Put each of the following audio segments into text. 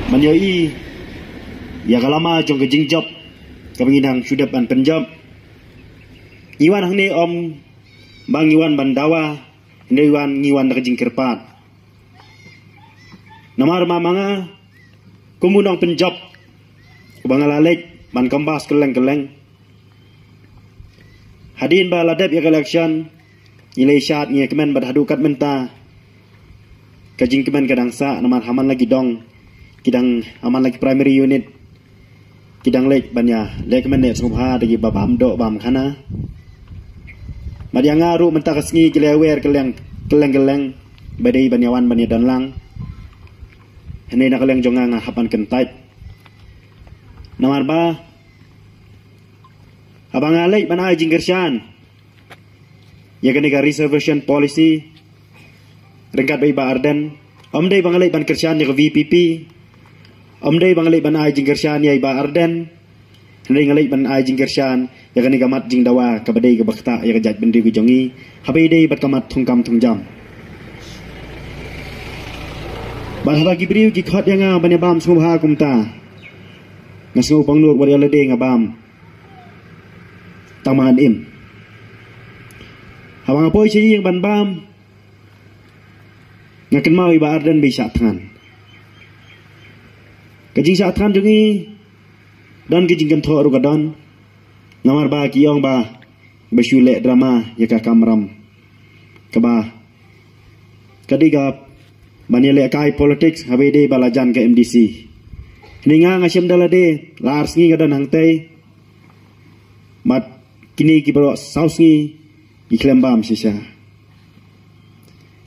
Manyoi ya kalama jong ke jingjob kabinang sudah ban penjob iwan hang ni om bang iwan bandawa iwan ngiwan ke jingkirpat namar mamanga kumunang penjob bangalalek ban kambas keleng hadin ba ladap ya election ilai syat ngi kemen bad hadukat menta kajing kemen kadangsa namar haman lagi dong kidang aman lagi primary unit kidang lek banya lek kemen ne sungha dagi babam do bam khana madianga ru menta kasngi kilewer keleng badai banyawan banya danlang hene nak keleng jonga nga hapan kentait namar ba abang alek bana jinggersyan ya kene ga reservation policy rengkat bai ba arden omdai bang alek ban kersyan ya VPP omdai bang alek ban ai jinggersyan ya ba arden hene ngalek ban ai jinggersyan ya kene gamat jing dawa ka badai ka bakta ya jaj bendi gu jongi habai dei bat kamat thungkam thungjam ban haba gibriu gi khot yang ban ya bam sungha kumta ngasu pangnur wariala de ngabam taman im habang apoy siya yung banbam ngakin mau iba arden bi syathan kajing syathan jungi dan kajing kan thor gadon namar ba kiyong ba besyule drama ya ka kamram kaba kadiga banile kai politics habede balajan ke MDC ninga ngasyam dalade lars ngi gadon hangtei mat kini kibro sausngi iklembam sisa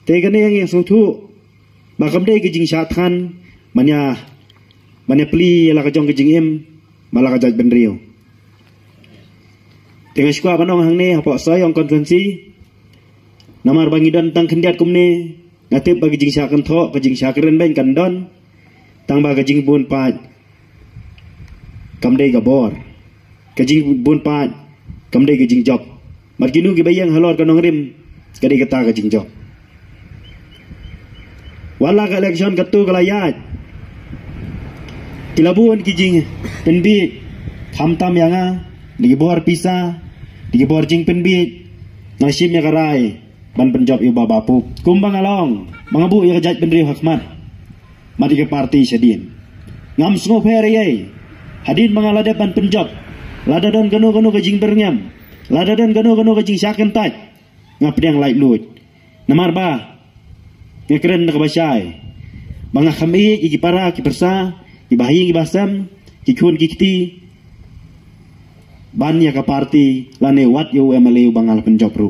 tegane yang sungtu makamde gijing syathan manya pli la kajong gijing im malaka jaj benrio dengan skua banong hangne hapo soyong konvensi namar bangidan tang kendiat kumne ngatip bagi jing syakan tho gijing syakren ben kandon tang ba gijing bun pat kamde gabor gijing bun pat kamde gijing job marginu gi bayang halor kanong rim kadi kata gijing job wala ka election katu kalayat kilabun kijing penbit hamtam yanga digibor pisa digibor jing penbit nasim ya karai ban penjob yu babapu kumbang along mga bu ya kajat penri hakmat mati ke parti sedin ngam sngo pere hadin mga ladap ban penjob ladadon gano kajing berngam ladadon gano kajing syaken taj ngapdang light load namar ba ngekeren nak basai mga kami iki para ki persa ki bahi ki basam ki kun ki kiti ban ya ka parti lane wat yo MLA bangal penjob ru